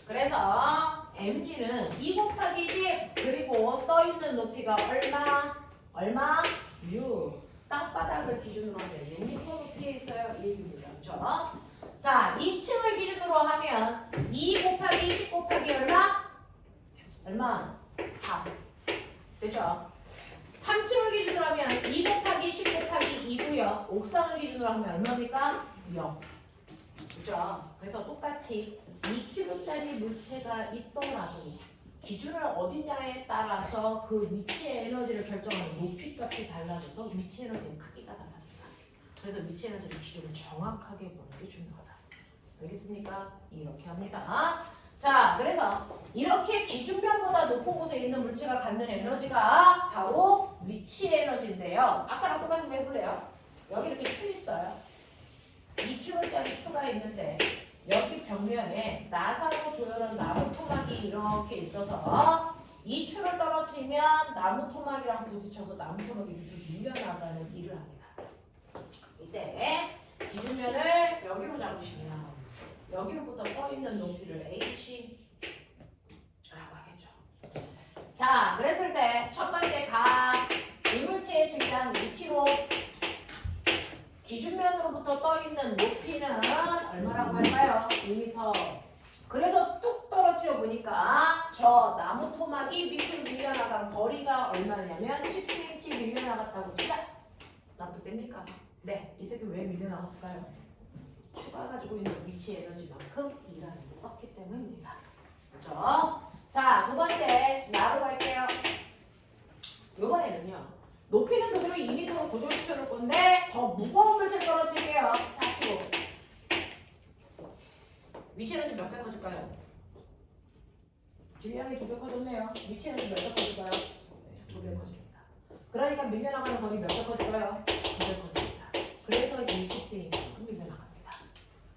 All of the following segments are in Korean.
그래서 mg는 2 곱하기 10 그리고 떠있는 높이가 얼마? 6. 땅바닥을 기준으로 하면 6m 높이에 있어요. 이 얘기입니다. 그렇죠? 자, 2층을 기준으로 하면 2 곱하기 10 곱하기 얼마? 3. 됐죠? 3층을 기준으로 하면 2 곱하기 10 곱하기 2고요. 옥상을 기준으로 하면 얼마입니까? 0. 그죠? 그래서 똑같이 2kg짜리 물체가 있더라도 기준을 어디냐에 따라서 그 위치의 에너지를 결정하는 높이값이 달라져서 위치 에너지의 크기가 달라진다. 그래서 위치 에너지의 기준을 정확하게 보는 게 중요하다. 알겠습니까? 이렇게 합니다. 자, 그래서 이렇게 기준변보다 높은 곳에 있는 물체가 갖는 에너지가 바로 위치 에너지인데요. 아까랑 똑같은 거 해볼래요? 여기 이렇게 추 있어요. 2kg짜리 추가 있는데 여기 벽면에 나사로 조여놓은 나무 토막이 이렇게 있어서 이 추를 떨어뜨리면 나무 토막이랑 부딪혀서 나무 토막이 밑으로 밀려나가는 일을 합니다. 이때 기준면을 여기로 잡으시면 여기로부터 떠있는 높이를 h라고 하겠죠. 자, 그랬을 때 첫 번째 각 이물체의 질량 2kg 기준면으로부터 떠있는 높이는 얼마라고 할까요? 2m. 그래서 뚝 떨어뜨려 보니까 저 나무 토막이 밑으로 밀려나간 거리가 얼마냐면 10cm 밀려나갔다고 치자. 납득됩니까? 네. 이 새끼 왜 밀려나갔을까요? 추가 가지고 있는 위치 에너지만큼 일하는 게 썼기 때문입니다. 그렇죠? 자, 두 번째 나로 갈게요. 이번에는요. 높이는 그대로 2m로 고정시켜 놓을 건데 더 무거운 물체 떨어뜨릴게요. 4kg. 위치 에너지 몇 배 커질까요? 질량이 2배 커졌네요. 위치 에너지 몇 배 커질까요? 2배 커집니다. 그러니까 밀려나가는 거리 몇 배 커질까요? 2배 커집니다. 그래서 20cm만큼 밀려나갑니다.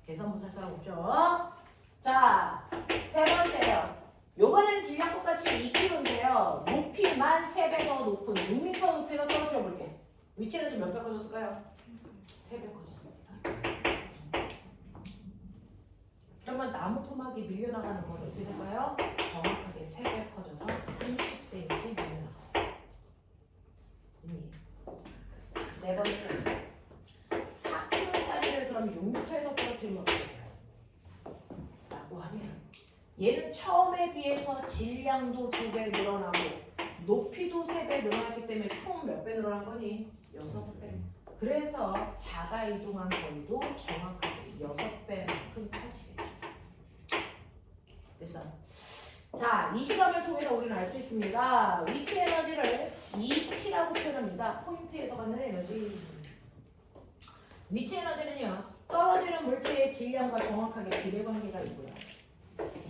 계산 못할 사람 없죠? 자, 세 번째요. 요번에는 질량 똑같이 2kg인데요. 높이만 3배 더 높은 6m 높이에서 떨어뜨려 볼게. 위치는 몇 배 커졌을까요? 3배 커졌습니다. 그러면 나무 토막이 밀려나가는 건 어떻게 될까요? 정확하게 3배 커져서 30cm 밀려나가요. 네 번째. 4kg짜리를 그럼 6m에서 떨어뜨리면 어떻게 돼요? 라고 하면 얘는 처음에 비해서 질량도 2배 늘어나고 높이도 3배 늘어났기 때문에 총 몇 배 늘어난 거니? 6배. 그래서 자가 이동한 거리도 정확하게 6배만큼 커지겠죠. 됐어. 자, 이 시감을 통해서 우리는 알 수 있습니다. 위치 에너지를 EP라고 표현합니다. 포인트에서 갖는 에너지. 위치 에너지는요. 떨어지는 물체의 질량과 정확하게 비례관계가 있고요.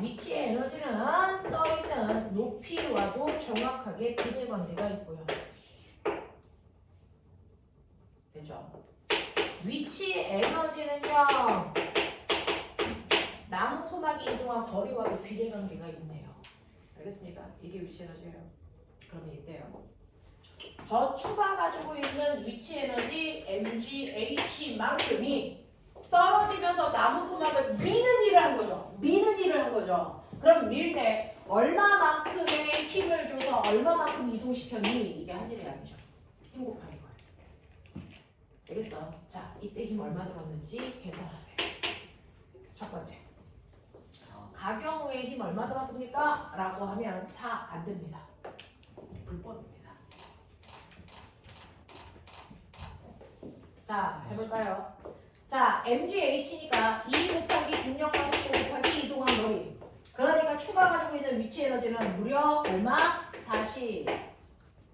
위치의 에너지는 떠있는 높이와도 정확하게 비례관계가 있고요. 됐죠? 위치 에너지는요. 나무 토막이 이동한 거리와도 비례관계가 있네요. 알겠습니까? 이게 위치 에너지예요. 그러면 이때요. 저 추가 가지고 있는 위치 에너지 mgh만큼이 떨어지면서 나무 토막을 미는 일을 한 거죠. 미는 일을 한 거죠. 그럼 밀 때 얼마만큼의 힘을 줘서 얼마만큼 이동시켰니? 이게 한 일이 아니죠. 힘 곱하기 거. 알겠어? 자, 이때 힘 얼마 들었는지 계산하세요. 첫 번째. 가경우의 힘 얼마 들었습니까? 라고 하면 4 안 됩니다. 불법입니다. 자, 해볼까요? 자, mgh니까 2 곱하기 중력과 속도 곱하기 이동한 거리. 그러니까 추가 가지고 있는 위치 에너지는 무려 얼마? 40.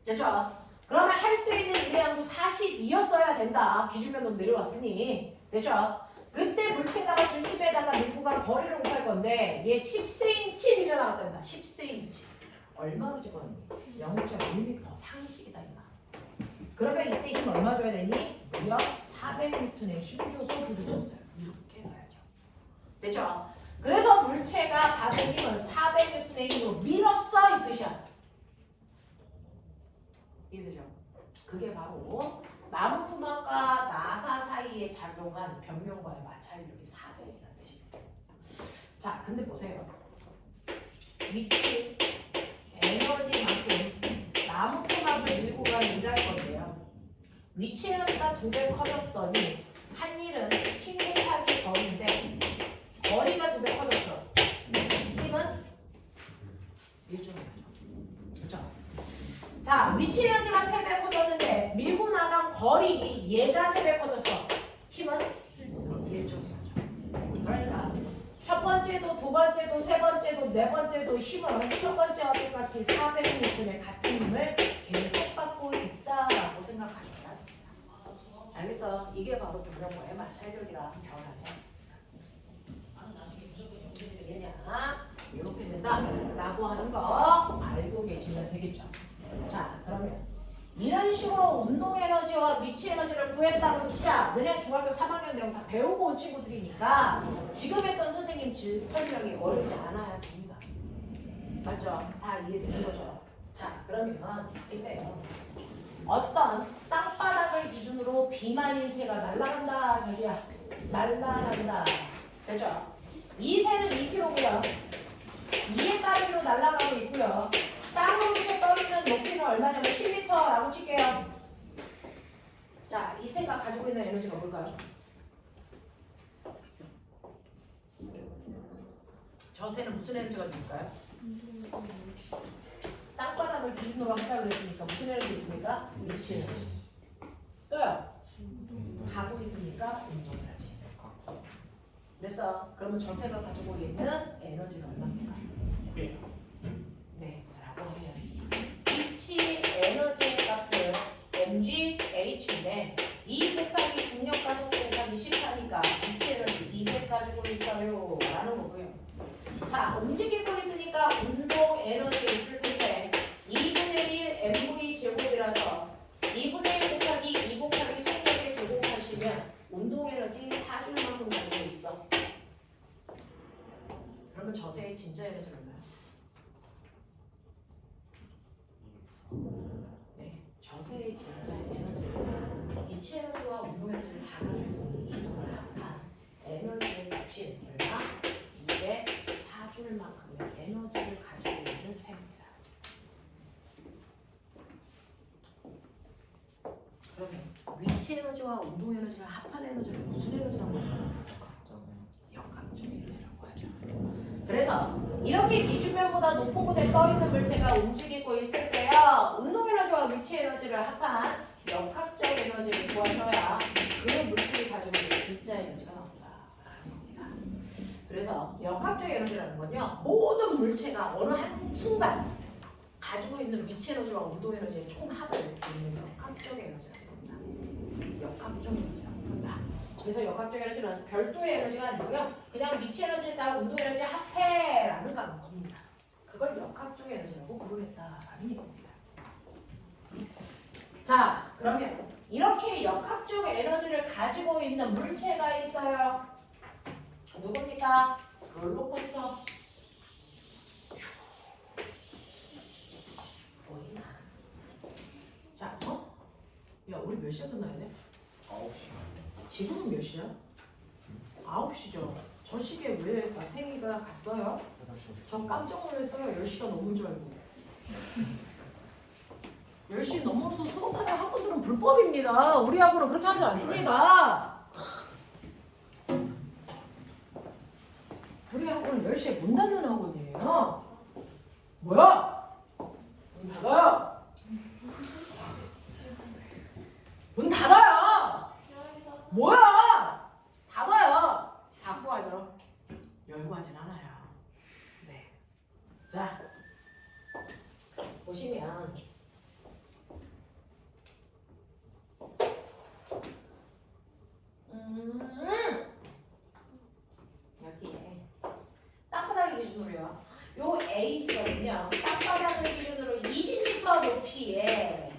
됐죠? 그러면 할 수 있는 일의 양도 42였어야 된다. 기준면으로 내려왔으니. 됐죠? 그때 물체에다가 준 힘에다가 밀고 간 거리를 곱할 건데 얘 10cm 밀려나갔단다. 10cm. 얼마로 집어넣니? 0.1m 상식이다 임마. 그러면 이때 힘 얼마 줘야 되니? 무려 400N의 힘 줘서 부딪혔어요. 이렇게 가야죠. 됐죠? 그래서 물체가 받은 힘은 400N의 힘으로 밀었어 이 뜻이야. 이해되죠? 그게 바로 나무 토막과 나사 사이에 곱하기에 작용한 변면과의 마찰력이 400이라는 뜻입니다. 자, 근데 보세요. 위치, 에너지만큼 나무 토막을 밀고 가는 일할 건데요. 위치는 다 2배 커졌더니 한 일은 힘 곱하기 거리인데 거리가 2배 커졌어. 힘은 1.5죠. 그렇죠? 자, 위치 에너지가 3배 커졌는데 밀고 나간 거리 얘가 3배 커졌어. 힘은 1.5죠. 그러니까 첫 번째도 두 번째도 세 번째도 네 번째도 힘은 첫 번째와 똑같이 400N의 같은 힘을 계속 받고 있다라고 생각하셔야 합니다. 알겠어? 이게 바로 변형과의 마찰력이라 변하지 않습니다. 나는 나중에 무조건 영재들이 되냐? 이렇게 된다라고 하는 거 알고 계시면 되겠죠. 자, 그러면 이런 식으로 운동 에너지와 위치 에너지를 구했다고 치자. 너네 중학교 3학년 내용 다 배우고 온 친구들이니까 지금 했던 선생님 설명이 어렵지 않아야 됩니다. 맞죠? 다 이해되는 거죠? 자, 그러면 이때요. 어떤 땅바닥을 기준으로 비만인 새가 날아간다 자기야. 날아간다. 되죠? 이 새는 2kg고요. 2의 따르기로 날아가고 있고요. 땅으로부터 떨어지는 높이는 얼마냐면 10m라고 칠게요. 자, 이 새가 가지고 있는 에너지가 뭘까요? 저 새는 무슨 에너지가 있을까요? 땅바닥을 기준으로 한다고 했으니까 무슨 에너지 있습니까? 위치 에너지. 또요? 가고 있으니까 운동 에너지. 됐어. 그러면 저 새가 가지고 있는 에너지가 얼마입니까? 네, 라고 하면 위치 에너지의 값은 mgH인데 2 곱하기 중력 가속 곱하기 10하니까 위치 에너지 200 가지고 있어요 라는 거고요. 자, 움직이고 있으니까 운동 에너지 있을 텐데 2분의 1 mv 제곱이라서 2분의 1 곱하기 2 곱하기 속력의 제곱하시면 운동 에너지 4줄만큼 가지고 있어. 그러면 저새의 진짜 에너지는 얼마야? 네, 저새의 진짜 에너지는 위치 에너지와 운동 에너지를 다 가지고 있으니 이 둘을 합한 에너지의 값이 얼마? 204줄만큼의 에너지를 가지고 있는 셈입니다. 그러면 위치 에너지와 운동 에너지를 합한 에너지를 무슨 에너지라고 하죠? 역학적 에너지라고 하죠. 그래서 이렇게 기준면보다 높은 곳에 떠있는 물체가 움직이고 있을 때요. 운동 에너지와 위치 에너지를 합한 역학적 에너지를 구하셔야 그 물체이 가지고 있는 진짜 에너지가 나온다라는 겁니다. 그래서 역학적 에너지라는 건요. 모든 물체가 어느 한 순간 가지고 있는 위치 에너지와 운동 에너지의 총합을 이루는 역학적 에너지라는 겁니다. 역학적 에너지라고 부른다. 그래서 역학적 에너지는 별도의 에너지가 아니고요. 그냥 위치 에너지에다 운동 에너지 합해라는 겁니다. 그걸 역학적 에너지라고 부르겠다라는 이겁니다. 자, 그러면 이렇게 역학적 에너지를 가지고 있는 물체가 있어요. 누굽니까? 롤러코스터. 보이나? 자, 야, 우리 몇 시에 끝나야 돼? 9시. 지금은 몇 시야? 9시죠. 저 시기에 왜 마탱이가 갔어요? 저 깜짝 놀랐어요. 10시가 넘은 줄 알고. 10시 넘어서 수업하는 학원들은 불법입니다. 우리 학원은 그렇게 하지 않습니다. 우리 학원은 10시에 문 닫는 학원이에요. 뭐야? 문 닫아요. 문 닫아요. 뭐야? 닫아요. 닫고 하죠. 열고 하진 않아요. 네. 자, 보시면 여기에 땅바닥을 기준으로요. 요 A 지점은요. 땅바닥을 기준으로 20m 높이에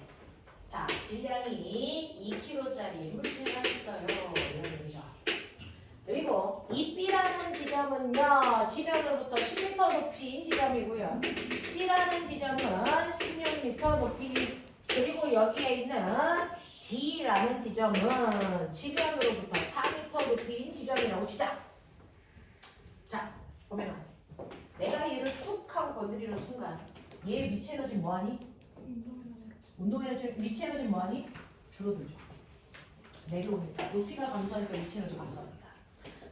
자, 질량이 2kg짜리 물체가 있어요. 이런 얘기죠. 그리고 이 B라는 지점은요. 지면으로부터 10m 높이인 지점이고요. C라는 지점은 16m 높이. 그리고 여기에 있는 D라는 지점은 지면으로부터 치자. 자, 보면 내가 얘를 툭 하고 건드리는 순간 얘 위치 에너지 뭐하니? 운동 에너지 위치 에너지 뭐하니? 줄어들죠. 내려오니까 높이가 감소하니까 위치 에너지 감소합니다.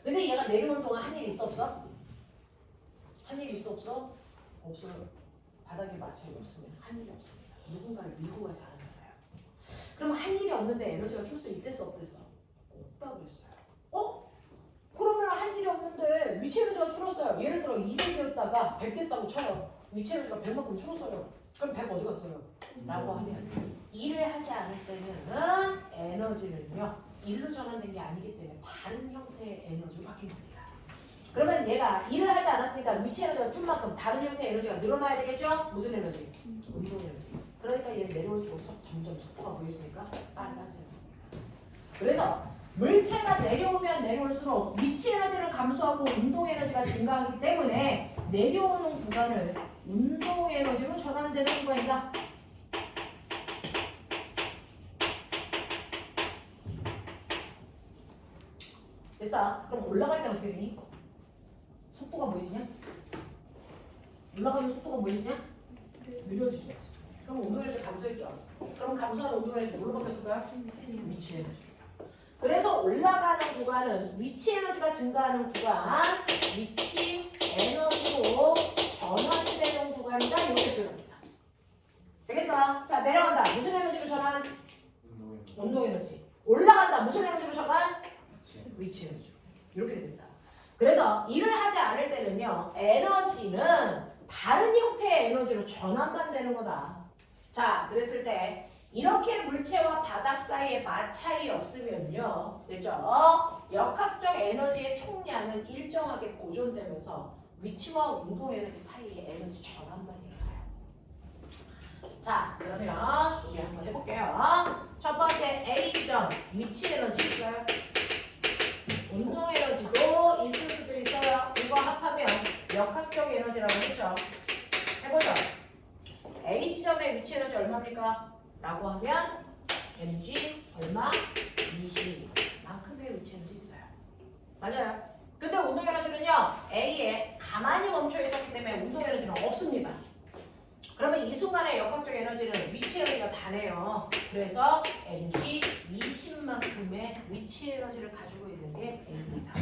근데 얘가 내려오는 동안 한 일 있어 없어? 한 일 있어 없어? 없어요. 바닥에 마찰이 없으면 한 일이 없습니다. 누군가를 밀고 가지 않았잖아요. 그럼 한 일이 없는데 에너지가 줄 수 있댔어 없댔어? 없다 그랬어요. 그러면 한 일이 없는데 위치 에너지가 줄었어요. 예를 들어 200이었다가 100 됐다고 쳐요. 위치 에너지가 100만큼 줄었어요. 그럼 100 어디 갔어요? 라고 하면 일을 하지 않을 때는 에너지는요. 일로 전환된 게 아니기 때문에 다른 형태의 에너지로 바뀐 겁니다. 그러면 얘가 일을 하지 않았으니까 위치 에너지가 준 만큼 다른 형태의 에너지가 늘어나야 되겠죠? 무슨 에너지? 운동 에너지. 그러니까 얘는 내려올수록 점점 속도가 보이십니까? 빨라져요. 그래서 물체가 내려오면 내려올수록 위치 에너지를 감소하고 운동 에너지가 증가하기 때문에 내려오는 구간을 운동 에너지로 전환되는 구간이다. 됐어? 그럼 올라갈 때는 어떻게 되니? 속도가 보이시냐? 올라가면 속도가 보이시냐? 느려지죠. 그럼 운동 에너지 감소했죠. 그럼 감소하는 운동 에너지 뭘로 바뀌었을까요? 위치 에너지. 그래서 올라가는 구간은 위치 에너지가 증가하는 구간, 위치 에너지로 전환되는 구간이다. 이렇게 표현합니다. 되겠어? 자, 내려간다. 무슨 에너지로 전환? 운동 에너지. 올라간다. 무슨 에너지로 전환? 위치 에너지. 이렇게 됩니다. 그래서 일을 하지 않을 때는요, 에너지는 다른 형태의 에너지로 전환만 되는 거다. 자, 그랬을 때 이렇게 물체와 바닥 사이에 마찰이 없으면요, 됐죠? 역학적 에너지의 총량은 일정하게 고존되면서 위치와 운동 에너지 사이의 에너지 전환만 일어나요. 자, 그러면 우리 한번 해볼게요. 첫 번째 A점 위치 에너지 있어요? 운동 에너지도 있을 수도 있어요. 이거 합하면 역학적 에너지라고 했죠. 해보죠. A 지점의 위치 에너지 얼마입니까? 라고 하면 mg 얼마? 20만큼의 위치 에너지 있어요. 맞아요. 근데 운동 에너지는요, A에 가만히 멈춰 있었기 때문에 운동 에너지는 없습니다. 그러면 이 순간의 역학적 에너지는 위치 에너지가 다네요. 그래서 mg 20만큼의 위치 에너지를 가지고 있는 게 A입니다.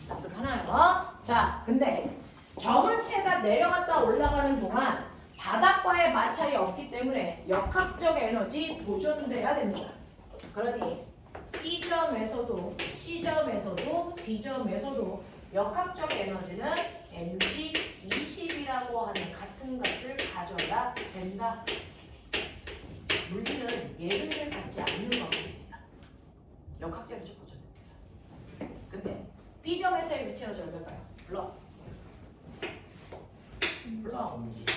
납득하나요? 자, 근데 저물체가 내려갔다 올라가는 동안 바닥과의 마찰이 없기 때문에 역학적 에너지 보존돼야 됩니다. 그러니 B점에서도 C점에서도 D점에서도 역학적 에너지는 mg 20이라고 하는 같은 값을 가져야 된다. 물리는 예를 갖지 않는 방법입니다. 역학적 에너지 보존됩니다. 근데 B점에서의 위치 에너지 얼마일까요? 불러.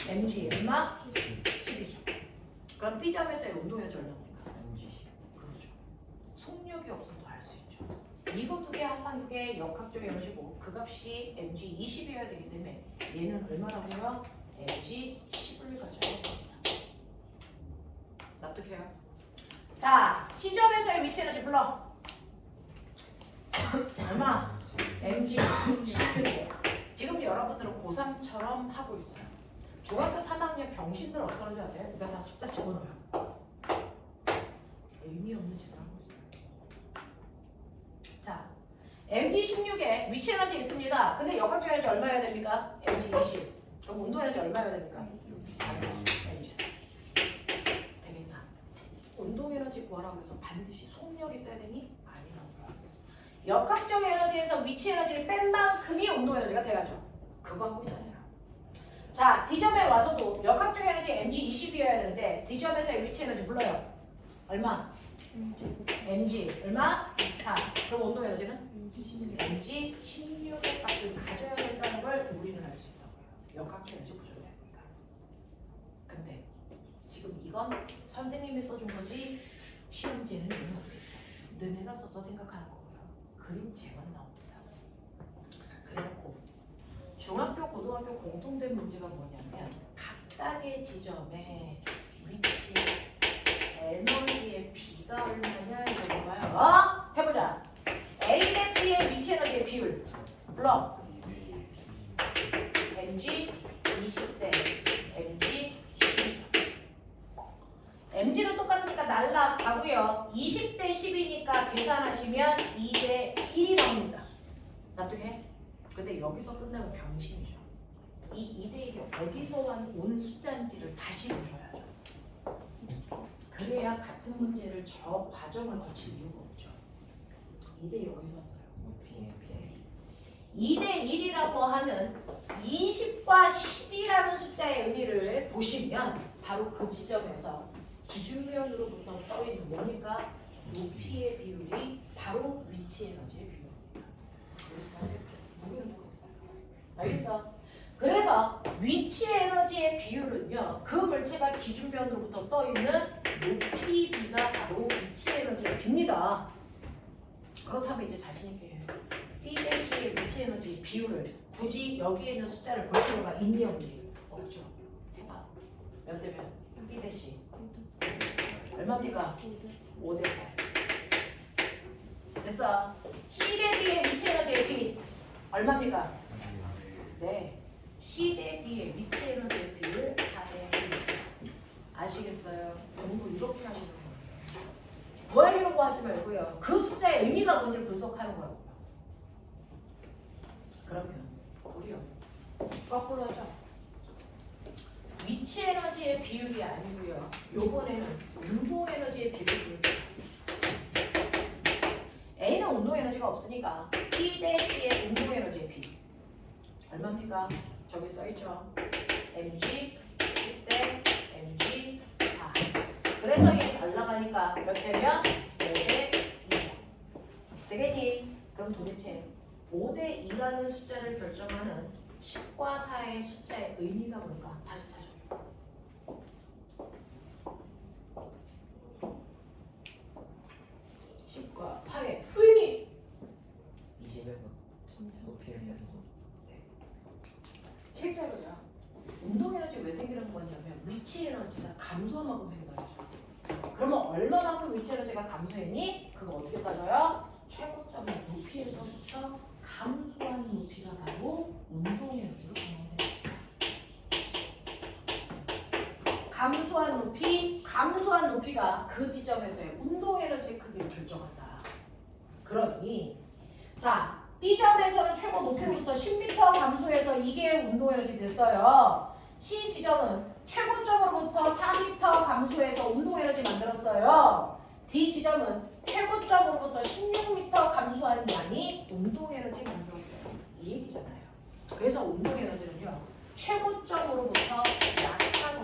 mg 얼마? 10이죠. 그럼 B점에서의 운동 에너지 얼마입니까? mg 10. 그렇죠. 속력이 없어도 알 수 있죠. 이거 두 개 합한 게 역학적 에너지고 그 값이 mg 20이어야 되기 때문에 얘는 얼마라고요? mg 10을 가져야 됩니다. 납득해요? 자, C점에서의 위치 에너지 불러. 얼마? mg 10이에요. 지금 여러분들은 고3처럼 하고 있어요. 중학교 3학년 병신들 어떻게 하는지 아세요? 내가 다 숫자 집어넣어요. 의미 없는 짓을 하고 있어요. 자, mg 16에 위치 에너지 있습니다. 근데 역학적 에너지 얼마여야 됩니까? mg 20. 그럼 운동 에너지 얼마여야 됩니까? mg 4. 되겠나? 운동 에너지 구하라고 해서 반드시 속력이 있어야 되니? 역학적 에너지에서 위치 에너지를 뺀 만큼이 운동 에너지가 돼가죠. 그거 하고 있잖아요. 자, D점에 와서도 역학적 에너지 mg 20이어야 되는데 D점에서의 위치 에너지 불러요. 얼마? mg 얼마? 4. 그럼 운동 에너지는? mg 16의 값을 가져야 된다는 걸 우리는 알 수 있다고요. 역학적 에너지 부족되니까. 근데 지금 이건 선생님이 써준 거지 시험지는 이건 너네가 써서 생각하는 거. 그림체만 나옵니다. 그래놓고 중학교, 고등학교 공통된 문제가 뭐냐면 각각의 지점의 위치, 에너지의 비가 얼마냐 이거 봐요. 해보자. A 대 B의 위치 에너지의 비율 불러. 2대1 MG 20대 MG 10. MG는 똑같으니까 날라가고요. 20대 10이니까 계산하시면 2대 1이 나옵니다. 납득해? 근데 여기서 끝나면 병신이죠. 이 2대 1이 어디서 온 숫자인지를 다시 보셔야죠. 그래야 같은 문제를 저 과정을 거칠 이유가 없죠. 2대 1 어디서 왔어요? 높이의 비례 2대 1이라고 하는 20과 10이라는 숫자의 의미를 보시면 바로 그 지점에서 기준면으로부터 떠있는 뭐니까 높이의 비율이 바로 위치 에너지의 비율입니다. 그래서 알겠죠? 무게는 똑같아요. 알겠어? 그래서 위치 에너지의 비율은요, 그 물체가 기준면으로부터 떠있는 높이 비가 바로 위치 에너지의 비입니다. 그렇다면 이제 자신있게 해요. B 대시의 위치 에너지 비율을 굳이 여기에 있는 숫자를 볼 필요가 있니 없니? 없죠. 해봐. 몇 대 몇? B 대시 얼마입니까? 5대 8. 됐어. C 대 D의 위치 에너지의 비 얼마입니까? 네. C 대 D의 위치 에너지의 비율 4대 1. 아시겠어요? 공부 이렇게 하시는 거예요. 구하려고 하지 말고요. 그 숫자의 의미가 뭔지 분석하는 거예요. 그러면 우리요. 거꾸로 하자. 위치 에너지의 비율이 아니고요. 요번에는 운동 에너지의 비율을 A는 운동 에너지가 없으니까 B 대 C의 운동 에너지의 비 얼마입니까? 저기 써있죠. mg 10대 mg 4. 그래서 이게 날라가니까 몇 대면 5대 2죠. 되겠니? 그럼 도대체 5대 2라는 숫자를 결정하는 10과 4의 숫자의 의미가 뭘까? 다시 찾아요. 10과 4의 의미! 20에서 높이의 변수 실제로요. 운동 에너지 왜 생기는 거냐면 위치 에너지가 감소한 만큼 생긴다죠. 그러면 얼마만큼 위치 에너지가 감소했니? 그거 어떻게 따져요? 최고점의 높이에서부터 감소한 높이가 바로 운동 에너지로 변화됩니다. 감소한 높이가 그 지점에서의 운동 에너지의 크기를 결정한다. 그러니 자, B점에서는 최고 높이로부터 10m 감소해서 이게 운동 에너지 됐어요. C 지점은 최고점으로부터 4m 감소해서 운동 에너지 만들었어요. D 지점은 최고점으로부터 16m 감소한 양이 운동 에너지 만들었어요. 이 얘기잖아요. 그래서 운동 에너지는요, 최고점으로부터 약한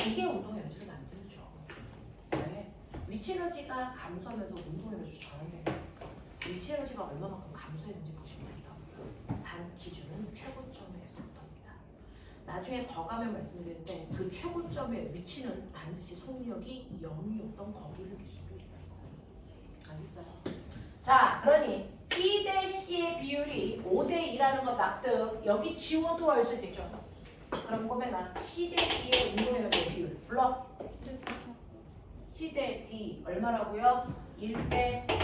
이게 운동 에너지를 만들죠. 왜? 위치 에너지가 감소하면서 운동 에너지 전환돼요. 위치 에너지가 얼마만큼 감소했는지 보시면 된다고요. 단 기준은 최고점에서부터입니다. 나중에 더 가면 말씀드릴 때 그 최고점의 위치는 반드시 속력이 0이었던 거기를 기준으로 얘기하는 거예요. 알겠어요? 자, 그러니 B 대 C의 비율이 5대 2라는 거 납득. 여기 지워도 알 수 있겠죠. 그럼 꼬매가 C 대 D의 운동 에너지의 비율 불러. C 대 D 얼마라고요? 1대 4.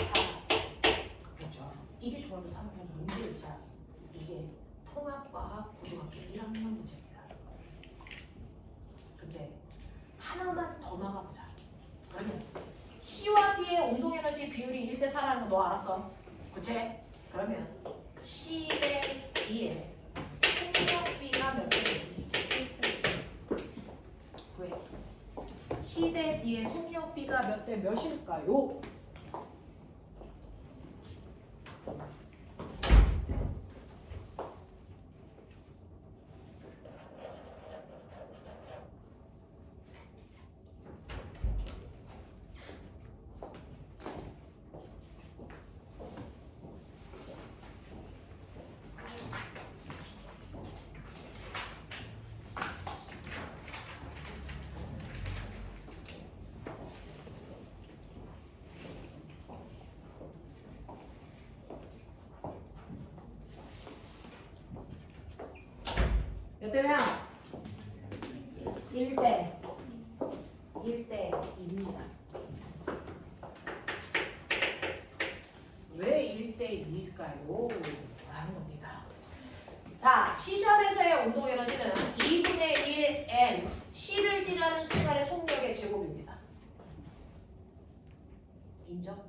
이게 중학교 3학년 문제이자 이게 통합과학 고등학교 1학년 문제입니다. 근데 하나만 더 나가보자. 그러면 C와 D의 운동에너지 비율이 1대 4라는 거 너 알았어? 그치? 그러면 C 대 D의 속력비가 몇 대지? 9회. C 대 D의 속력비가 몇 대 몇일까요? 몇 대면? 1대 2입니다. 왜 1대 1대 2일까요? 라는 겁니다. 자, 시점에서의 운동 에너지는 2분의 1 m C를 지나는 순간의 속력의 제곱입니다. 인정?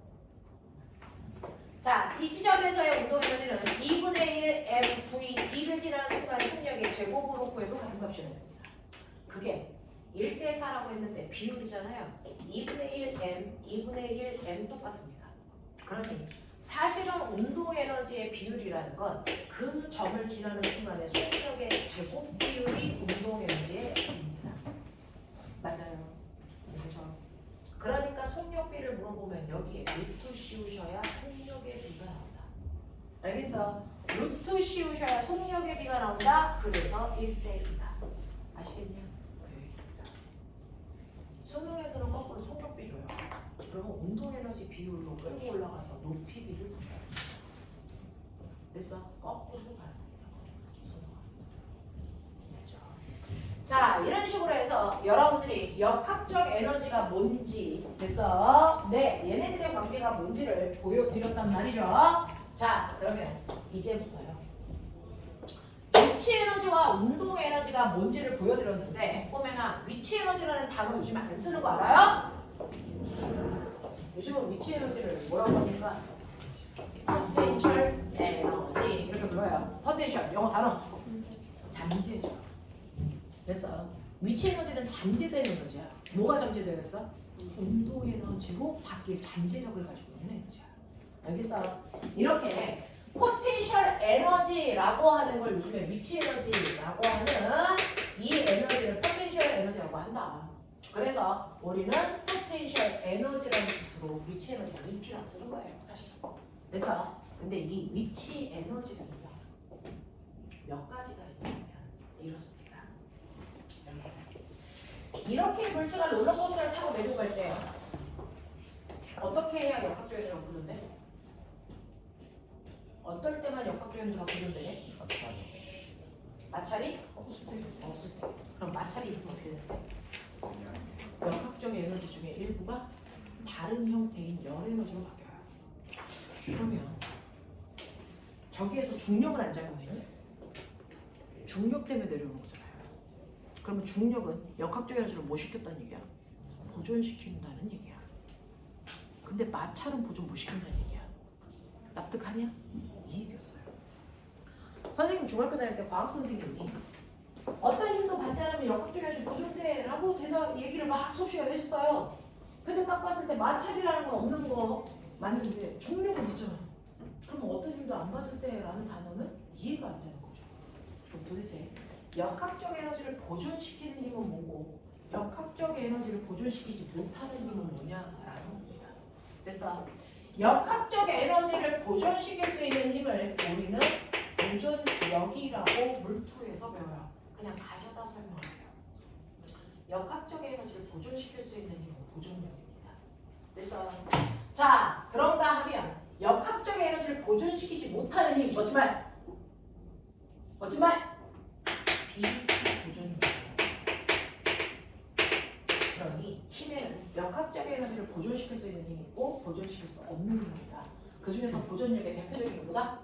자, D지점에서의 운동 에너지는 2분의 1 m v D를 지나는 순간의 속력의 제곱으로 구해도 같은 값이어야 됩니다. 그게 1대 4라고 했는데 비율이잖아요. 2분의 1 m, 2분의 1 m 똑같습니다. 그러니 사실은 운동 에너지의 비율이라는 건 그 점을 지나는 순간의 속력의 제곱 비율이 운동 에너지의 비율입니다. 맞아요. 그렇죠. 그러니까 속력비를 물어보면 여기에 루트 씌우셔야 속력의 비가 나온다. 알겠어? 루트 씌우셔야 속력의 비가 나온다. 그래서 1대 2다. 아시겠냐? 네. 수능에서는 거꾸로 속력비 줘요. 그러면 운동 에너지 비율로 끌고 올라가서 높이 비를 보셔야 돼. 됐어? 거꾸로 가는 겁니다. 됐죠? 자, 이런 식으로 해서 여러분들이 역학적 에너지가 뭔지 됐어? 네, 얘네들의 관계가 뭔지를 보여드렸단 말이죠. 자, 그러면 이제부터요. 위치 에너지와 운동 에너지가 뭔지를 보여드렸는데 꼬맹아, 위치 에너지라는 단어 요즘 안 쓰는 거 알아요? 요즘은 위치 에너지를 뭐라고 합니까? potential 에너지 이렇게 불러요. potential 영어 단어 잠재죠. 됐어. 위치 에너지는 잠재되는 에너지야. 뭐가 잠재되었어? 운동 에너지로 바뀔 잠재력을 가지고 있는 에너지야. 알겠어? 이렇게 포텐셜 에너지라고 하는 걸 요즘에 위치 에너지라고 하는 이 에너지를 포텐셜 에너지라고 한다. 그래서 우리는 포텐셜 에너지라는 뜻으로 위치 에너지가 ET라고 쓰는 거예요. 사실. 그래서 근데 이 위치 에너지가 몇 가지가 있냐면 이렇습니다. 이렇게 물체가 롤러코스터를 타고 내려고 할 때요. 어떻게 해야 역학적 에너지가 보존돼? 어떨 때만 역학적 에너지가 보존돼? 마찰이? 없을 때. 그럼 마찰이 있으면 어떻게 되는데? 역학적 에너지 중에 일부가 다른 형태인 열 에너지로 바뀌어요. 그러면 저기에서 중력을 안 작용해요? 중력 때문에 내려오는 거잖아요. 그러면 중력은 역학적 에너지를 못 시켰다는 얘기야? 보존시킨다는 얘기야. 근데 마찰은 보존 못 시킨다는 얘기야. 납득하냐? 이 얘기였어요. 선생님 중학교 다닐 때 과학 선생님이 어떤 힘도 받지 않으면 역학적 에너지 보존돼 라고 얘기를 막 수업 시간에 해줬어요. 근데 딱 봤을 때 마찰이라는 건 없는 거 맞는데 중력은 있잖아. 그럼 어떤 힘도 안 받을 때라는 단어는 이해가 안 되는 거죠. 그럼 도대체 역학적 에너지를 보존시키는 힘은 뭐고 역학적 에너지를 보존시키지 못하는 힘은 뭐냐라는 겁니다. 됐어? 역학적 에너지를 보존시킬 수 있는 힘을 우리는 보존력이라고 물투에서 배워요. 그냥 가져다 설명해요. 역학적 에너지를 보존시킬 수 있는 힘은 보존력입니다. 됐어? 자, 그런가 하면 역학적 에너지를 보존시키지 못하는 힘 뭐지만 비보존력. 그러니 힘에는 역학적 에너지를 보존시킬 수 있는 힘이 있고 보존시킬 수 없는 힘입니다. 그 중에서 보존력의 대표적인 게 뭐다?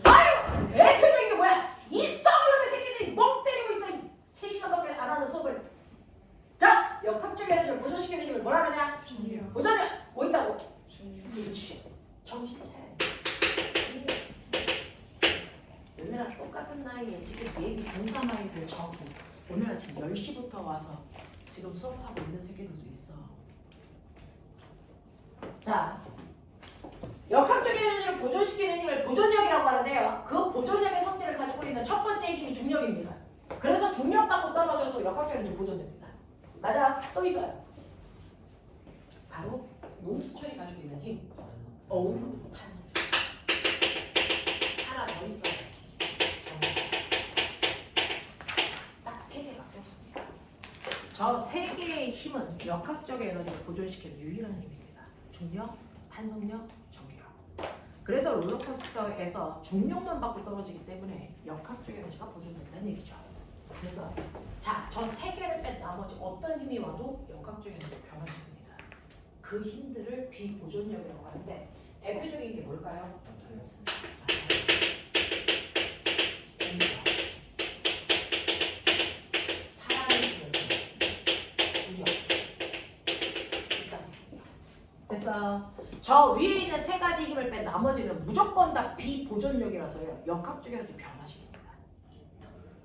아유! 대표적인 게 뭐야? 이 썩을놈의 새끼들이 멍 때리고 있어. 3시간밖에 안 하는 수업을. 자! 역학적 에너지를 보존시키는 힘을 뭐라 그러냐? 보존력! 뭐 있다고? 그렇지. 정신 차려. 얘네랑 똑같은 나이에 지금 예비 중3 아이들 저기 오늘 아침 10시부터 와서 지금 수업하고 있는 새끼들도 있어. 자, 역학적 에너지를 보존시키는 힘을 보존력이라고 하는데요. 그 보존력의 성질을 가지고 있는 첫 번째 힘이 중력입니다. 그래서 중력받고 떨어져도 역학적 에너지 보존됩니다. 맞아? 또 있어요. 바로 몬스터이 가지고 있는 힘. 어우르 탄성. 하나 더 있어요. 딱 3개밖에 없습니다. 저 3개의 힘은 역학적 에너지를 보존시키는 유일한 힘입니다. 중력, 탄성력, 전기력. 그래서 롤러코스터에서 중력만 받고 떨어지기 때문에 역학적 에너지가 보존된다는 얘기죠. 그래서 자, 저 3개를 뺀 나머지 어떤 힘이 와도 역학적 에너지가 변화시킵니다. 그 힘들을 비보존력이라고 하는데 대표적인 게 뭘까요? 저 위에 있는 세 가지 힘을 뺀 나머지는 무조건 다 비보존력이라서요. 역학적 에너지 변화시킵니다.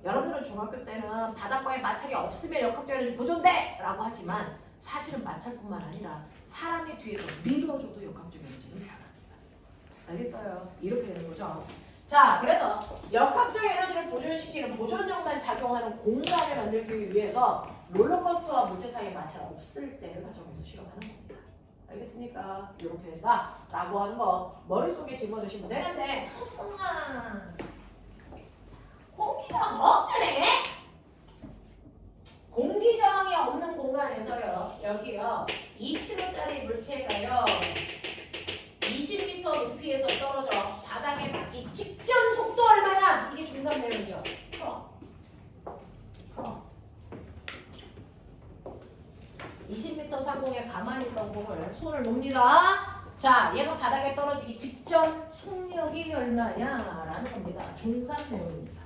여러분들은 중학교 때는 바닷가에 마찰이 없으면 역학적 에너지 보존돼! 라고 하지만 사실은 마찰뿐만 아니라 사람의 뒤에서 밀어줘도 역학적 에너지는 변합니다. 알겠어요? 이렇게 되는 거죠. 자, 그래서 역학적 에너지를 보존시키는 보존력만 작용하는 공간을 만들기 위해서 롤러코스터와 물체 사이에 마찰 없을 때를 가정해서 실험하는 겁니다. 알겠습니까? 이렇게 된다 라고 하는 거 머릿속에 집어넣으시면 되는데 공기저항 없다네? 공기저항이 없는 공간에서요, 여기요 2kg짜리 물체가요 20m 높이에서 떨어져 바닥에 닿기 직전 속도 얼마나? 이게 중3 내용이죠. 20m 상공에 가만히 있던 공을 손을 놓습니다. 자, 얘가 바닥에 떨어지기 직전 속력이 얼마냐? 라는 겁니다. 중3 내용입니다.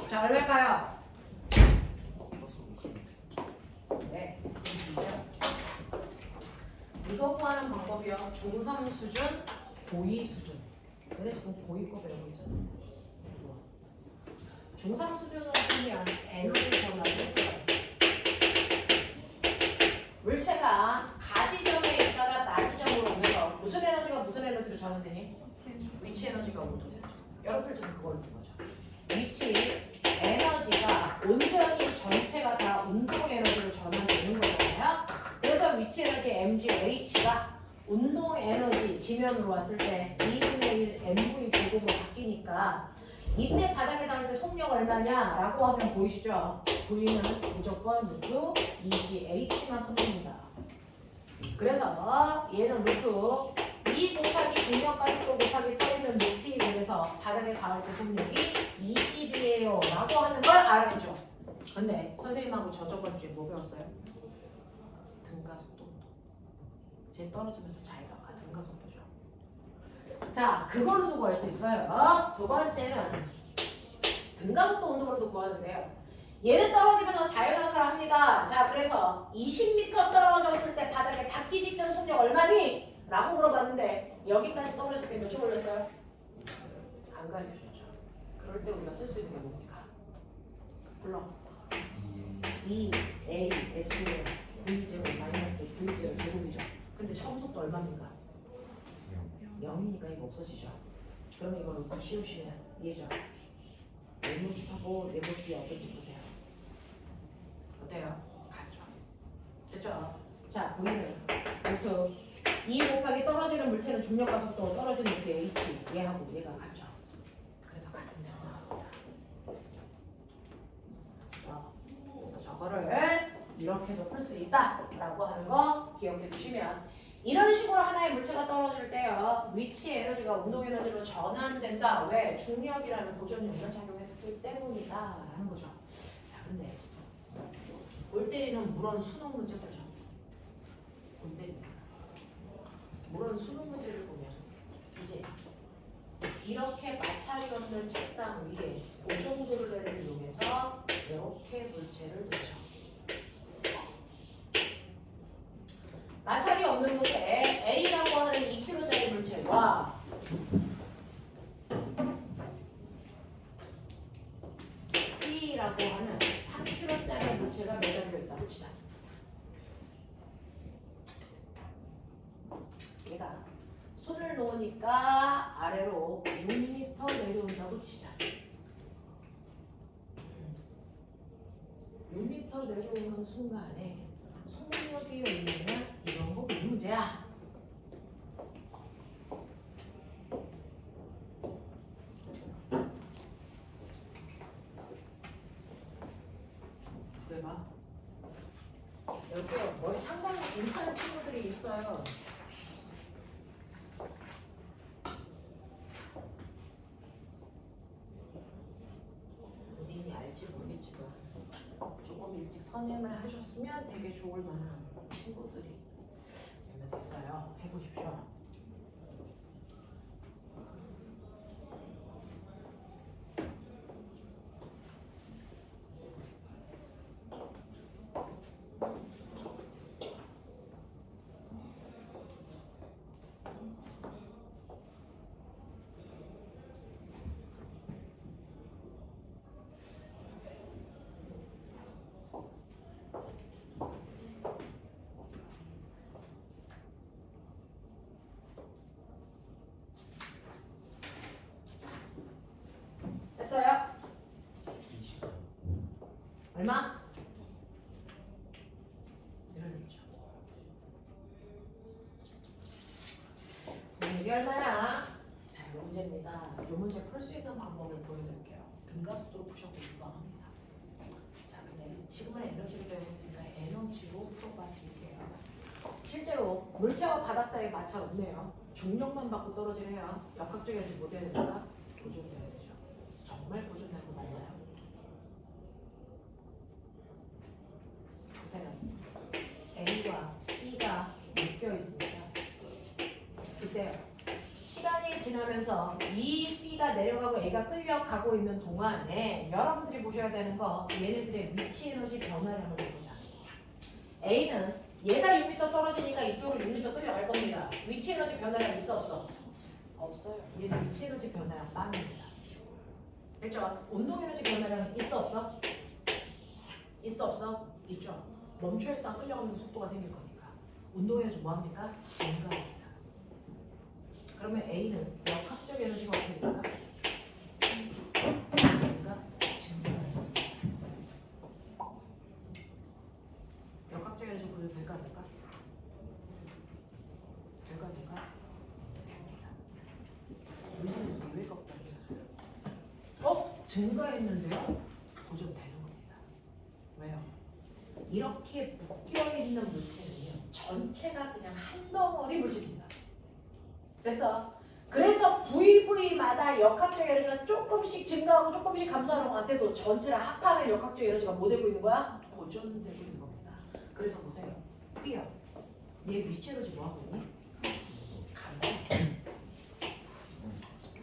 자, 얼마일까요? 네, 이거 구하는 방법이요. 중3 수준, 고2 수준. 얘네 지금 고2 거 배우고 있잖아. 중3 수준으로 하면 에너지 전환을 물체가 가지점에 있다가 나지점으로 오면서 무슨 에너지가 무슨 에너지로 전환되니? 위치 에너지가 운동 에너지. 여러분 지금 그걸 본 거죠. 위치 에너지가 온전히 전체가 다 운동 에너지로 전환되는 거잖아요. 그래서 위치 에너지 mgh가 운동 에너지 지면으로 왔을 때 2분의 1 mv 제곱으로 바뀌니까 이때 바닥에 닿을 때 속력 얼마냐라고 하면 보이시죠? V는 무조건 루트 2gh 만큼 됩니다. 그래서 얘는 루트 2 곱하기 중력가속도 곱하기 떠있는 높이, 그래서 바닥에 닿을 때 속력이 20이에요 라고 하는 걸 알아냈죠. 근데 선생님하고 저번 주에 뭐 배웠어요? 등가속도 운동. 쟤 떨어지면서 자기가 등가속도죠. 자, 그걸로도 구할 수 있어요. 두 번째는 등가속도 운동으로도 구하는데요. 얘는 떨어지면서 자유낙하를 합니다. 자, 그래서 20m 떨어졌을 때 바닥에 닿기 직전 속력 얼마니? 라고 물어봤는데 여기까지 떨어질 때 몇 초 걸렸어요? 안 가르쳐줬죠. 그럴 때 우리가 쓸 수 있는 게 뭡니까? 불러. 2AS는 V제곱 마이너스 V제곱 제곱이죠. 근데 처음 속도 얼마입니까? 0이니까 이거 없어지죠. 그럼 이걸 놓고 씌우시면 얘죠. 내 모습하고 내 모습이 어떤지 보세요. 어때요? 같죠? 됐죠? 자, V는 루트 2 곱하기 떨어지는 물체는 중력과 속도, 떨어지는 높이 H, 얘하고 얘가 같죠? 그래서 같은 대로 나옵니다. 그래서 저거를 이렇게도 풀 수 있다라고 하는 거 기억해 두시면, 이런 식으로 하나의 물체가 떨어질 때요, 위치 에너지가 운동 에너지로 전환된다. 왜? 중력이라는 보존력을 작용했기 때문이다 라는 거죠. 자, 근데 골 때리는 물원 수능 문제 보죠. 골 때리는 물원 수능 문제를 보면 이제 이렇게 마찰이 없는 책상 위에 보존도르래를 이용해서 이렇게 물체를 놓죠. 마찰이 없는 곳에 A라고 하는 2kg짜리 물체와 물체라고 하는 3kg짜리 물체가 매달려 있다고 치자. 얘가 손을 놓으니까 아래로 6m 내려온다고 치자. 6m 내려오는 순간에 속력이 얼마냐? 이런 거 문제야. 그래봐. 여기 머리 상당히 괜찮은 친구들이 있어요. 본인이 알지 모르겠지만 조금 일찍 선임을 하셨으면 되게 좋을 만한 친구들이 몇몇 있어요. 해보십시오. 했어요? 20. 얼마? 이런 얘기죠. 속력이 얼마야? 자, 이 문제입니다. 이 문제 풀 수 있는 방법을 보여드릴게요. 등가속도로 푸셔도 무방합니다. 자, 근데 지금은 에너지를 배우고 있으니까 에너지로 풀어봐 드릴게요. 실제로 물체와 바닥 사이에 마찰 없네요. 중력만 받고 떨어지네요. 역학적 에너지 못 해야 되니까 조절돼야 되죠. 정말 보존되는 거 맞나요? 보세요. A와 B가 묶여 있습니다. 그때 시간이 지나면서 이 B가 내려가고 A가 끌려가고 있는 동안에 여러분들이 보셔야 되는 거 얘네들의 위치 에너지 변화량을 보자. A는 얘가 6m 떨어지니까 이쪽으로 6m 끌려갈 겁니다. 위치 에너지 변화량 있어 없어? 없어요. 얘는 위치 에너지 변화량 빵입니다. 됐죠? 운동 에너지 변화량 있어 없어? 있어 없어? 있죠. 멈춰있다 끌려가면서 속도가 생길 거니까. 운동 에너지 뭐합니까? 증가합니다. 그러면 A는 역학적 에너지가 어떻게 될까? 증가가 있습니다. 역학적 에너지 보여도 될까 안 될까? 될까 안 될까? 됩니다. 문제는 예외가 없다는 거잖아요. 증가했는데요? 보존되는 겁니다. 왜요? 이렇게 묶여있는 물체는요, 전체가 그냥 한 덩어리 물질입니다. 됐어? 그래서 VV마다 역학적 에너지가 조금씩 증가하고 조금씩 감소하는 것 같아도 전체를 합하면 역학적 에너지가 뭐 되고 있는 거야? 보존되고 있는 겁니다. 그래서 보세요. B요. 얘 위치 에너지 뭐 하고 있니? 감소.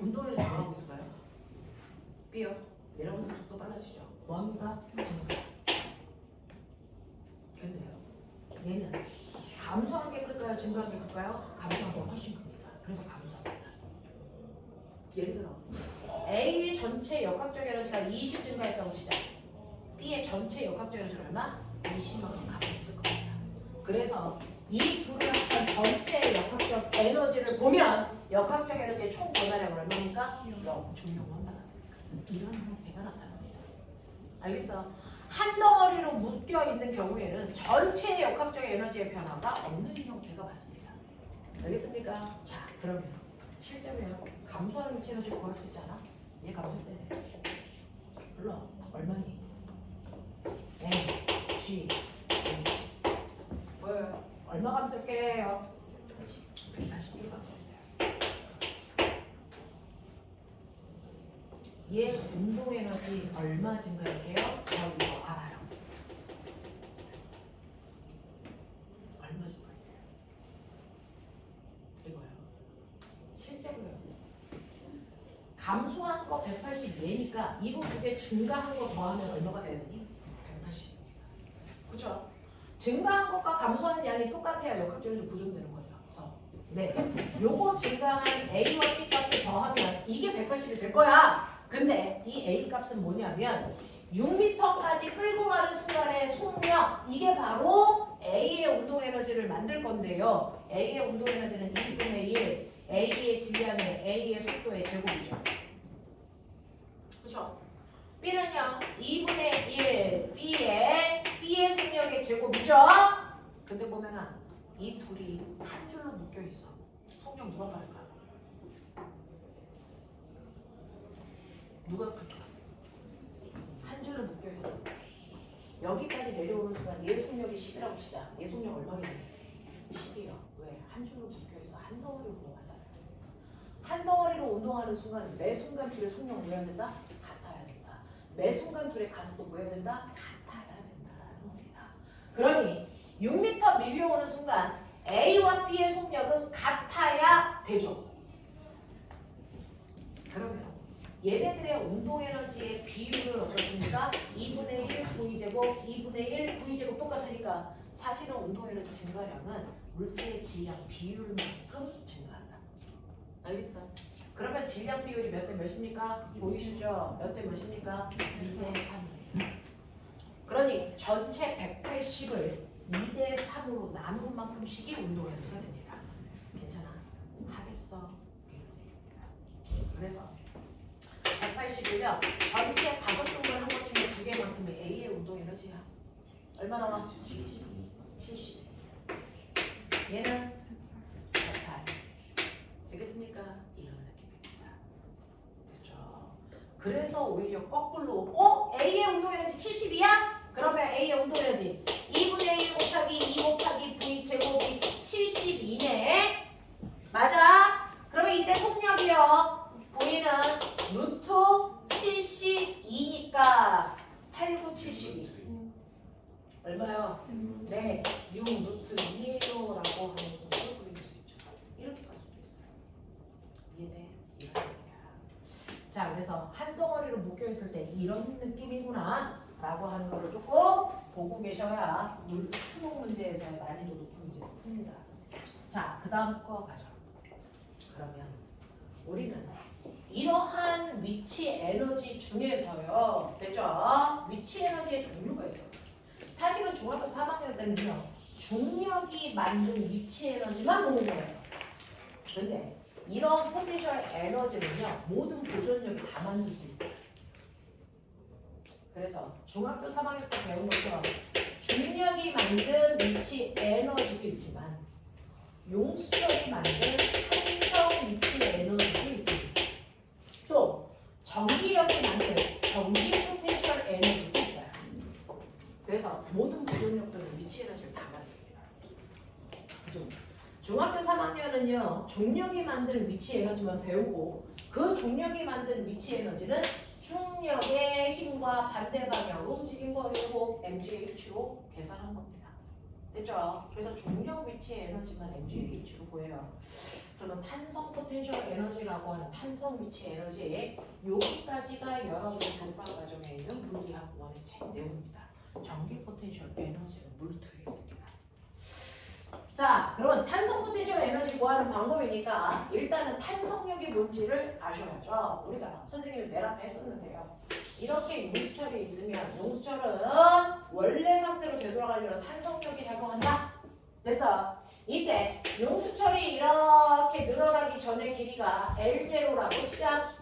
운동 에너지 뭐 하고 있을까요? B요. 내려가면서 속도 빨라지죠. 뭐합니까? 증가. 근데요. 얘는 감소한 게 클까요? 증가한 게 클까요? 감소한 게 훨씬 큽니다. 그래서 감소합니다. 예를 들어 A의 전체 역학적 에너지가 20 증가했다고 치자. B의 전체 역학적 에너지는 얼마? 20만큼 감소했을 겁니다. 그래서 이 둘을 합한 전체 역학적 에너지를 보면 역학적 에너지의 총 변화량은 얼마입니까? 0. 중력만 받았으니까. 이런 형태가 나타납니다. 알겠어? 한 덩어리로 묶여 있는 경우에는 전체 역학적 에너지의 변화가 없는 형태가 맞습니다. 알겠습니까? 자, 그러면 실제로요. 감소하는 위치 에너지 구할 수 있잖아. 얘 감소할 때는 불러. 얼마니? N, G, H. 뭐예요? 얼마 감소할게요? 180조 감소했어요. 얘 운동 에너지 얼마 증가할게요? 저 이거 알아요. 얼마 증가할게요? 이거요. 실제로요. 감소한 거 180얘니까 이거 두 개 증가한 거 더하면 얼마가 되니? 180입니다. 그렇죠? 증가한 것과 감소한 양이 똑같아야 역학적으로 보존되는 거죠. 그래서 네, 요거 증가한 A와 B 값을 더하면 이게 180이 될 거야. 근데 이 A 값은 뭐냐면 6m까지 끌고 가는 순간의 속력, 이게 바로 A의 운동 에너지를 만들 건데요. A의 운동 에너지는 2분의 1, A의 질량의 A의 속도의 제곱이죠. 그렇죠? B는요 2분의 1 B의 속력의 제곱이죠. 근데 보면은 이 둘이 한 줄로 묶여 있어. 속력 누가 빠를까? 누가 클까? 한 줄로 묶여 있어. 여기까지 내려오는 순간 얘 속력이 10이라고 치자. 얘 속력 얼마겠니? 10이요. 왜? 한 줄로 묶여 있어. 한 덩어리로 운동하잖아. 한 덩어리로 운동하는 순간 매 순간 둘의 속력 뭐해야 된다? 같아야 된다. 매 순간 둘의 가속도 뭐해야 된다? 같아야 된다라는 겁니다. 그러니 6m 밀려오는 순간 A와 B의 속력은 같아야 되죠. 그러면 얘네들의 운동 에너지의 비율은 어떻습니까? 2분의 1 V제곱, 2분의 1 V제곱 똑같으니까 사실은 운동 에너지 증가량은 물체의 질량 비율만큼 증가한다. 알겠어? 그러면 질량 비율이 몇 대 몇입니까? 보이시죠? 몇 대 몇입니까? 2대 3. 그러니 전체 180을 2대 3으로 나눈 만큼씩이 운동 에너지가 됩니다. 괜찮아? 하겠어? 그래서 180이면 전체 5등분 한 것 중에 2개만큼의 A의 운동 에너지야. 얼마 나와? 70. 얘는 108. 되겠습니까? 이런 느낌입니다. 됐죠? 그래서 오히려 거꾸로 A의 운동 에너지 70이야? 그러면 A의 운동 에너지 2분의 1 곱하기 2 곱하기 V 제곱이 72네. 맞아? 그러면 이때 속력이요. V는 루트 72니까 8, 9, 72 얼마요? 네, 6 루트 2예요 라고 하면서 그릴 수 있죠. 이렇게 갈 수도 있어요. 이해돼? 이런 얘기야. 자, 그래서 한 덩어리로 묶여있을 때 이런 느낌이구나 라고 하는 거를 조금 보고 계셔야 수능 문제에서의 난이도 높은 문제를 풉니다. 자, 그 다음 거 가죠. 그러면 우리는 이러한 위치 에너지 중에서요, 됐죠? 위치 에너지의 종류가 있어요. 사실은 중학교 3학년 때는요, 중력이 만든 위치 에너지만 보는 거예요. 근데 이런 포텐셜 에너지는요, 모든 보존력이 다 만들 수 있어요. 그래서 중학교 3학년 때 배운 것처럼 중력이 만든 위치 에너지도 있지만 용수철이 만든 탄성 위치 에너지도 있습니다. 또 전기력이 만든 전기 포텐셜 에너지도 있어요. 그래서 모든 보존력들은 위치 에너지를 다 만듭니다. 그죠? 중학교 3학년은요 중력이 만든 위치 에너지만 배우고 그 중력이 만든 위치 에너지는 중력의 힘과 반대 방향으로 움직인 거리고 mgH로 계산한 겁니다. 됐죠? 그래서 중력 위치 에너지만 mgH로 보여요. 그러면 탄성 포텐셜 에너지라고 하는 탄성 위치 에너지 여기까지가 여러분의 교과 과정에 있는 물리학 원의 책 내용입니다. 전기 포텐셜 에너지는 물투에 있습니다. 자, 그러면 탄성 포텐셜 에너지 구하는 방법이니까 일단은 탄성력이 뭔지를 아셔야죠. 우리가 선생님이 맨 앞에 했었는데요. 이렇게 용수철이 있으면 용수철은 원래 상태로 되돌아가려면 탄성력이 작용한다. 됐어. 이때 용수철이 이렇게 늘어나기 전의 길이가 L0라고 치자.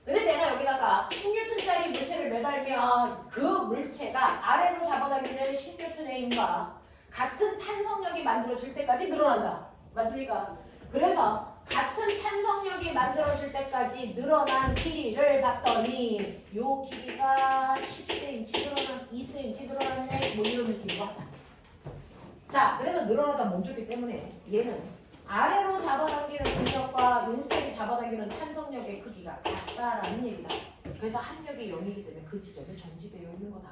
근데 내가 여기다가 10N짜리 물체를 매달면 그 물체가 아래로 잡아당기는 10N의 힘과 같은 탄성력이 만들어질 때까지 늘어난다. 맞습니까? 그래서 같은 탄성력이 만들어질 때까지 늘어난 길이를 봤더니 요 길이가 10cm 늘어난 2cm 늘어났네. 뭐 이런 느낌으로 하자. 자, 그래서 늘어나다 멈췄기 때문에 얘는 아래로 잡아당기는 중력과 용수철이 잡아당기는 탄성력의 크기가 같다라는 얘기다. 그래서 합력이 0이기 때문에 그 지점에 정지되어 있는 거다.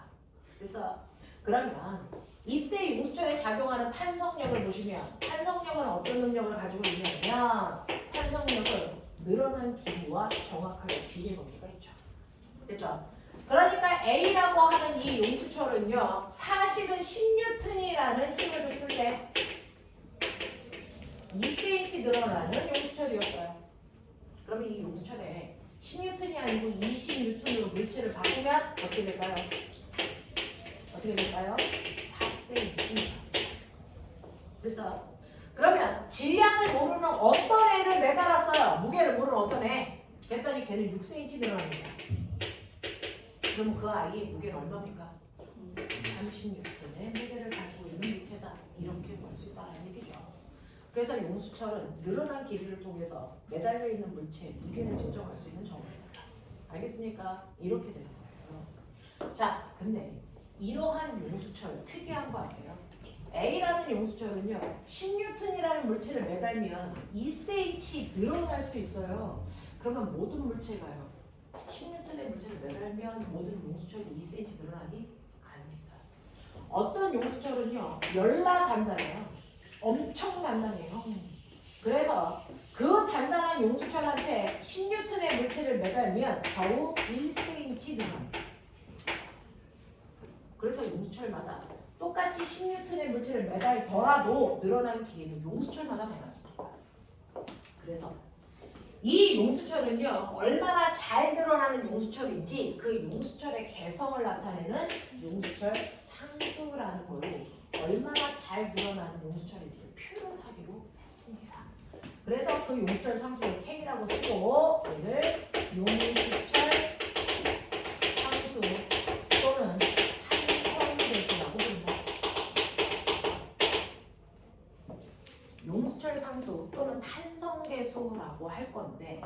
그래서 그러면 이때 용수철에 작용하는 탄성력을 보시면 탄성력은 어떤 능력을 가지고 있냐면 탄성력은 늘어난 길이와 정확하게 비례 관계가 있죠. 됐죠? 그러니까 A라고 하는 이 용수철은요 사실은 10N이라는 힘을 줬을 때 2cm 늘어나는 용수철이었어요. 그러면 이 용수철에 10N이 아니고 20N으로 물체를 바꾸면 어떻게 될까요? 어떻게 될까요? 4cm. 됐어? 그러면 질량을 모르는 어떤 애를 매달았어요? 무게를 모르는 어떤 애? 그랬더니 걔는 6cm 늘어납니다. 그럼 그 아이의 무게는 얼마입니까? 30N의 무게를 가지고 있는 물체다. 이렇게 볼 수 있다는 얘기죠. 그래서 용수철은 늘어난 길이를 통해서 매달려 있는 물체의 무게를 측정할 수 있는 정보입니다. 알겠습니까? 이렇게 되는 거예요. 자, 근데 이러한 용수철 특이한 거 아세요? A라는 용수철은요 10N이라는 물체를 매달면 2cm 늘어날 수 있어요. 그러면 모든 물체가요 10N의 물체를 매달면 모든 용수철이 2cm 늘어나니 아닙니다. 어떤 용수철은요 열나 단단해요. 엄청 단단해요. 그래서 그 단단한 용수철한테 10N의 물체를 매달면 겨우 1cm 늘어납니다. 그래서 용수철마다 똑같이 10N의 물체를 매달더라도 늘어난 길이는 용수철마다 달라집니다. 그래서 이 용수철은요 얼마나 잘 늘어나는 용수철인지 그 용수철의 개성을 나타내는 용수철 상수라는 걸로 얼마나 잘 늘어나는 용수철인지를 표현하기로 했습니다. 그래서 그 용수철 상수를 K라고 쓰고 얘를 용수철 상수 또는 탄성계수라고 부른다. 용수철 상수 또는 탄성계수라고 할 건데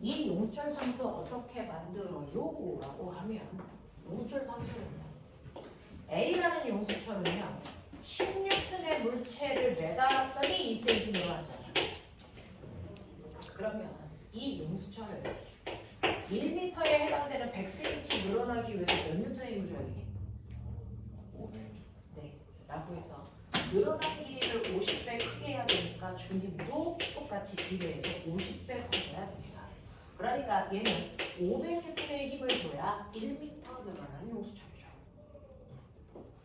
이 용수철 상수 어떻게 만들어요? 라고 하면 용수철 상수는 A라는 용수철은요 10N의 물체를 매달았더니 2cm 늘어났잖아요. 그러면 이 용수철을 1m에 해당되는 100cm 늘어나기 위해서 몇 N의 힘을 줘야 되니? 500. 네, 라고 해서 늘어난 길이를 50배 크게 해야 되니까 중림도 똑같이 비례해서 50배 커져야 됩니다. 그러니까 얘는 500N의 힘을 줘야 1m 늘어나는 용수철이죠.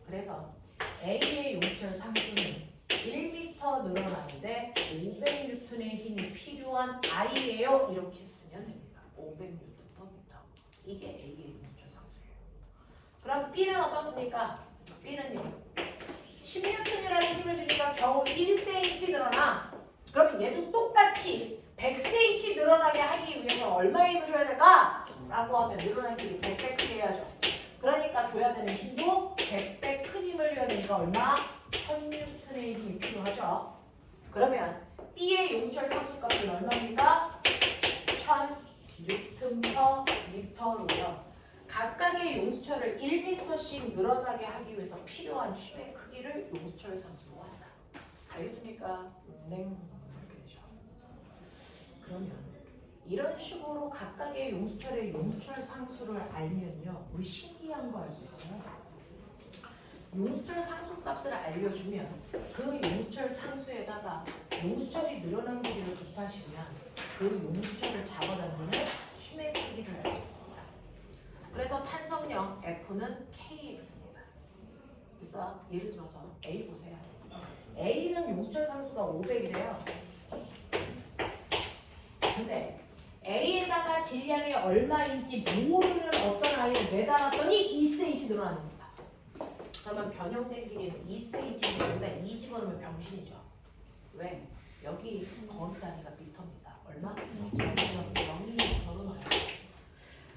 그래서 A의 용수철 상수는 1m 늘어나는데 500N의 힘이 필요한 I예요. 이렇게 쓰면 됩니다. 500N/m. 이게 A의 용수철 상수예요. 그럼 B는 어떻습니까? B는요. 10N이라는 힘을 주니까 겨우 1cm 늘어나. 그러면 얘도 똑같이 100cm 늘어나게 하기 위해서 얼마의 힘을 줘야 될까? 라고 하면 늘어난 길이 100배 크게 해야죠. 그러니까 줘야 되는 힘도 100배 큰 힘을 줘야 되니까 얼마? 1000N의 힘이 필요하죠. 그러면 B의 용수철 상수값은 얼마입니까? 1000Nm/m로요. 각각의 용수철을 1m씩 늘어나게 하기 위해서 필요한 힘의 크기를 용수철 상수로 한다. 알겠습니까? 네. 이렇게 되죠. 그러면 이런 식으로 각각의 용수철의 용수철 상수를 알면요. 우리 신기한 거 알 수 있어요. 용수철 상수값을 알려주면 그 용수철 상수에다가 용수철이 늘어난 길이를 곱하시면 그 용수철을 잡아당기는 힘의 크기를 알 수 있습니다. 그래서 탄성력 F는 KX입니다. 그래서 예를 들어서 A 보세요. A는 용수철 상수가 500이래요. 근데 A에다가 질량이 얼마인지 모르는 어떤 아이를 매달았더니 2cm 늘어납니다. 그러면 변형된 길이는 2cm인데 2 집어넣으면 병신이죠. 왜? 여기 거리 단위가 미터입니다. 얼마? 0.02m로 나와요.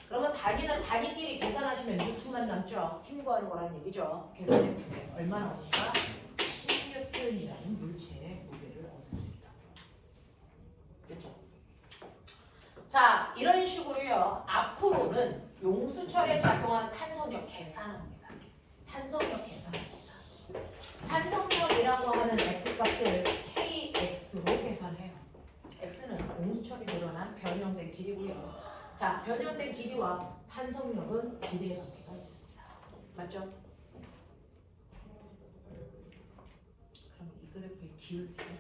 그러면 단위끼리 계산하시면 뉴턴만 남죠. 힘 구하는 거라는 얘기죠. 계산해보세요. 얼마 나옵니까? 10N이라는 물체의 무게를 얻을 수 있다. 그렇죠? 자, 이런 식으로요. 앞으로는 용수철에 작용하는 탄성력 계산합니다. 탄성력 계산합니다. 탄성력이라고 하는 F값을 KX로 계산해요. X는 용수철이 늘어난 변형된 길이고요. 자, 변형된 길이와 탄성력은 비례 관계가 있습니다. 맞죠? 그럼 이 그래프의 기울기는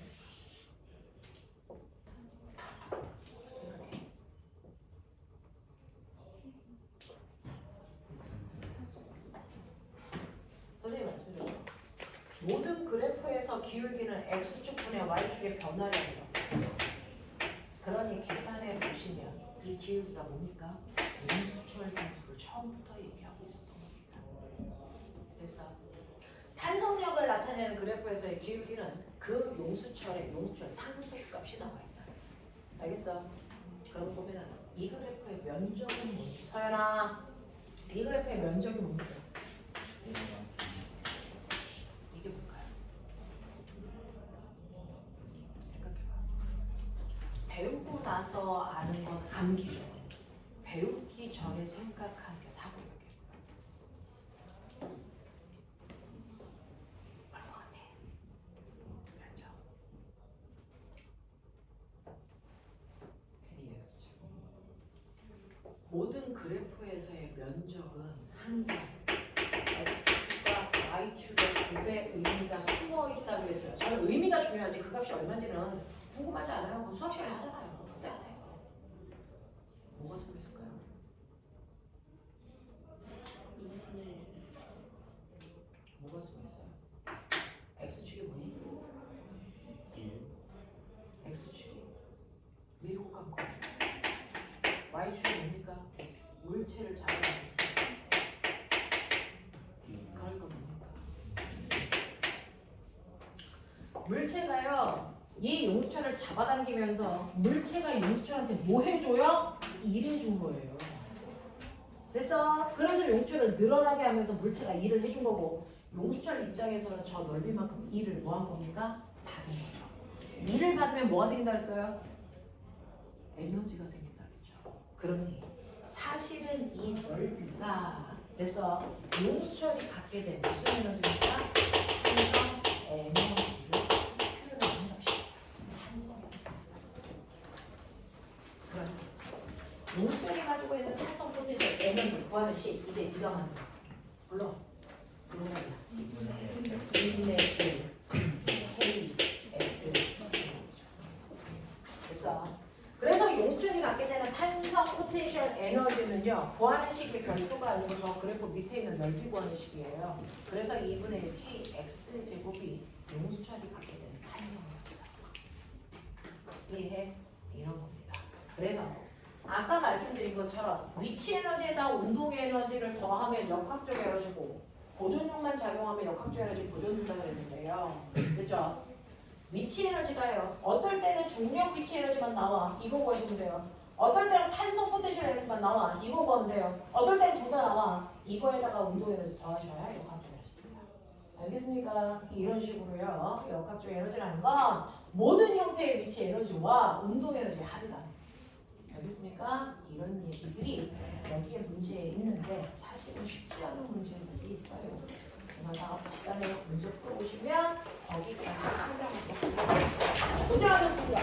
생각해. 선생님 말씀드렸죠. 모든 그래프에서 기울기는 X축분의 Y축의 변화량이죠. 그러니 계산해 보시면 이 기울기가 뭡니까? 용수철 상수를 처음부터 얘기하고 있었던 겁니다. 됐어. 탄성력을 나타내는 그래프에서의 기울기는 그 용수철의 용수철 상수값이 나와 있다. 알겠어? 그럼 보면은 이 그래프의 면적은 뭐지? 서연아, 이 그래프의 면적이 뭡니까? 이게 뭘까요? 생각해봐. 배우고 나서 아는 건 암기죠. 배우기 전에 생각하는 게 사고력이에요. 얼마 같아? 면적. KS 모든 그래프에서의 면적은 항상 x축과 y축의 곱의 의미가 숨어 있다고 했어요. 저는 의미가 중요하지 그 값이 얼마인지는 궁금하지 않아요. 그건 수학 시간에 하잖아요. 그때 하세요. 뭐가 숨어 있을까요? 뭐가 숨어 있어요? x축이 뭐니? 1 x축이 미국값 거. y축이 뭡니까? 물체를 잡아야 돼. 그럴 건 뭡니까? 물체가요, 이 용수철을 잡아당기면서 물체가 용수철한테 뭐 해줘요? 일해준 거예요. 됐어? 그래서 용수철을 늘어나게 하면서 물체가 일을 해준 거고, 용수철 입장에서는 저 넓이만큼 일을 뭐 한 겁니까? 받은 거죠. 일을 받으면 뭐가 생긴다 그랬어요? 에너지가 생긴다 그랬죠. 그러니 사실은 이 넓이가 그래서 용수철이 갖게 된 무슨 에너지입니까? 탄성 에너지를 표현하는 것입니다. 탄성. 그럼 용수철이 가지고 있는 탄성 포텐셜 에너지 구하는 식 이제 네가 만들어. 불러. 불러야 2분의 1 K X. 그래서 용수철이 갖게 되는 탄성 포텐셜 에너지는요, 구하는 식이 별도가 아니고 저 그래프 밑에 있는 넓이 구하는 식이에요. 그래서 2분의 1 kx 제곱이 용수철이 갖게 되는 탄성입니다. 이해해? 이런 겁니다. 그래서 아까 말씀드린 것처럼 위치 에너지에다 운동 에너지를 더하면 역학적 에너지고 보존력만 작용하면 역학적 에너지 보존된다고 그랬는데요. 됐죠? 위치 에너지가요. 어떨 때는 중력 위치 에너지만 나와. 이거 구하시면 돼요. 어떨 때는 탄성 포텐셜 에너지만 나와. 이거 구하면 돼요. 어떨 때는 둘 다 나와. 이거에다가 운동 에너지 더하셔야 역학적 에너지입니다. 알겠습니까? 이런 식으로요. 역학적 에너지라는 건 모든 형태의 위치 에너지와 운동 에너지의 합이다. 알겠습니까? 이런 얘기들이 여기에 문제에 있는데 사실은 쉽지 않은 문제들이 있어요. 그래서 다음 시간에 문제 풀어보시면 거기까지 설명하겠습니다. 고생하셨습니다.